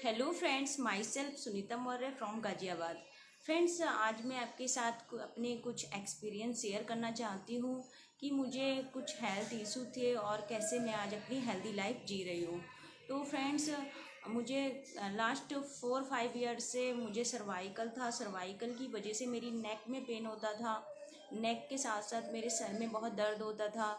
Hello friends, my self Sunita Maurya from Ghaziabad. Friends, आज मैं आपके साथ अपने कुछ एक्सपीरियंस शेयर करना चाहती हूँ कि मुझे कुछ हेल्थ इशू थे और कैसे मैं आज अपनी हेल्दी लाइफ जी रही हूँ। तो फ्रेंड्स, मुझे लास्ट 4-5 ईयर्स से मुझे सर्वाइकल था। सर्वाइकल की वजह से मेरी नेक में पेन होता था। नेक के साथ साथ मेरे सर में बहुत दर्द होता था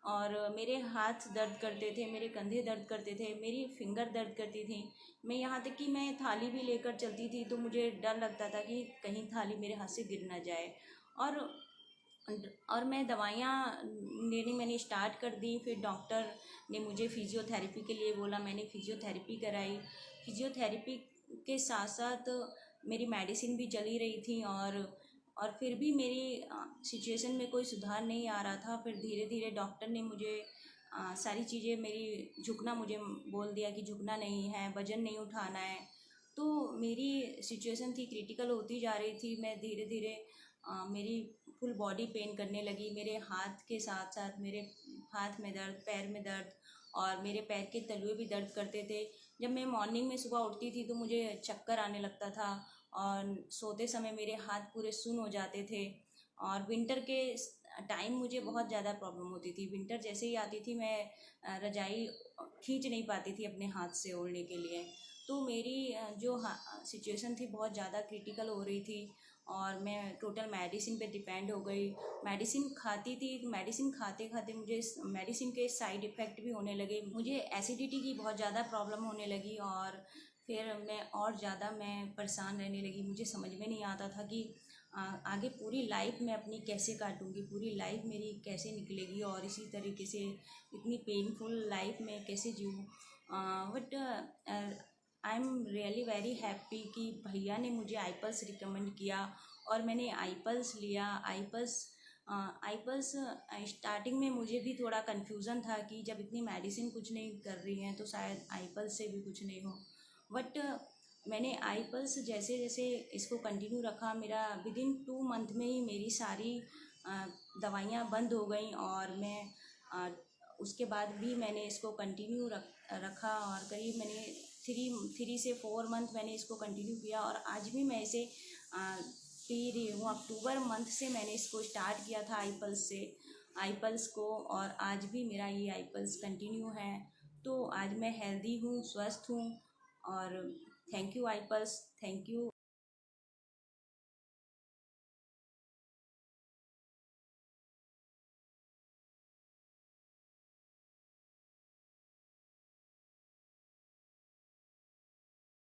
और मेरे हाथ दर्द करते थे, मेरे कंधे दर्द करते थे, मेरी फिंगर दर्द करती थी। मैं यहाँ तक कि मैं थाली भी लेकर चलती थी तो मुझे डर लगता था कि कहीं थाली मेरे हाथ से गिर ना जाए। और और मैं दवाइयाँ लेनी मैंने स्टार्ट कर दी। फिर डॉक्टर ने मुझे फिजियोथेरेपी के लिए बोला, मैंने फिजियोथेरेपी कराई। फिजियोथेरेपी के साथ साथ मेरी मेडिसिन भी चली रही थी और फिर भी मेरी सिचुएशन में कोई सुधार नहीं आ रहा था। फिर धीरे धीरे डॉक्टर ने मुझे सारी चीज़ें मेरी झुकना मुझे बोल दिया कि झुकना नहीं है, वज़न नहीं उठाना है। तो मेरी सिचुएशन थी, क्रिटिकल होती जा रही थी। मैं धीरे धीरे मेरी फुल बॉडी पेन करने लगी। मेरे हाथ के साथ साथ मेरे हाथ में दर्द, पैर में दर्द और मेरे पैर के तलुए भी दर्द करते थे। जब मैं मॉर्निंग में सुबह उठती थी तो मुझे चक्कर आने लगता था और सोते समय मेरे हाथ पूरे सुन्न हो जाते थे। और विंटर के टाइम मुझे बहुत ज़्यादा प्रॉब्लम होती थी। विंटर जैसे ही आती थी मैं रजाई खींच नहीं पाती थी अपने हाथ से ओढ़ने के लिए। तो मेरी जो सिचुएशन थी बहुत ज़्यादा क्रिटिकल हो रही थी और मैं टोटल मेडिसिन पे डिपेंड हो गई। मेडिसिन खाती थी, मेडिसिन खाते खाते मुझे मेडिसिन के साइड इफ़ेक्ट भी होने लगे। मुझे एसिडिटी की बहुत ज़्यादा प्रॉब्लम होने लगी और फिर मैं परेशान रहने लगी। मुझे समझ में नहीं आता था कि आगे पूरी लाइफ मैं अपनी कैसे काटूँगी, पूरी लाइफ मेरी कैसे निकलेगी और इसी तरीके से इतनी पेनफुल लाइफ में कैसे जीऊँ। But I am really very happy कि भैया ने मुझे आईपल्स रिकमेंड किया और मैंने आईपल्स लिया। आईपल्स स्टार्टिंग में मुझे भी थोड़ा कन्फ्यूज़न था कि जब इतनी मेडिसिन कुछ नहीं कर रही हैं तो शायद आईपल्स से भी कुछ नहीं हो। बट मैंने आईपल्स जैसे जैसे इसको कंटिन्यू रखा, मेरा विदिन 2 मंथ में ही मेरी सारी दवाइयाँ बंद हो गई और मैं उसके बाद भी मैंने इसको कंटिन्यू रखा और करीब मैंने 3 से 4 मंथ मैंने इसको कंटिन्यू किया और आज भी मैं इसे पी रही हूँ। अक्टूबर मंथ से मैंने इसको स्टार्ट किया था आईपल्स को और आज भी मेरा ये आईपल्स कंटिन्यू है। तो आज मैं हेल्दी हूँ, स्वस्थ हूँ और थैंक यू आईपल्स, थैंक यू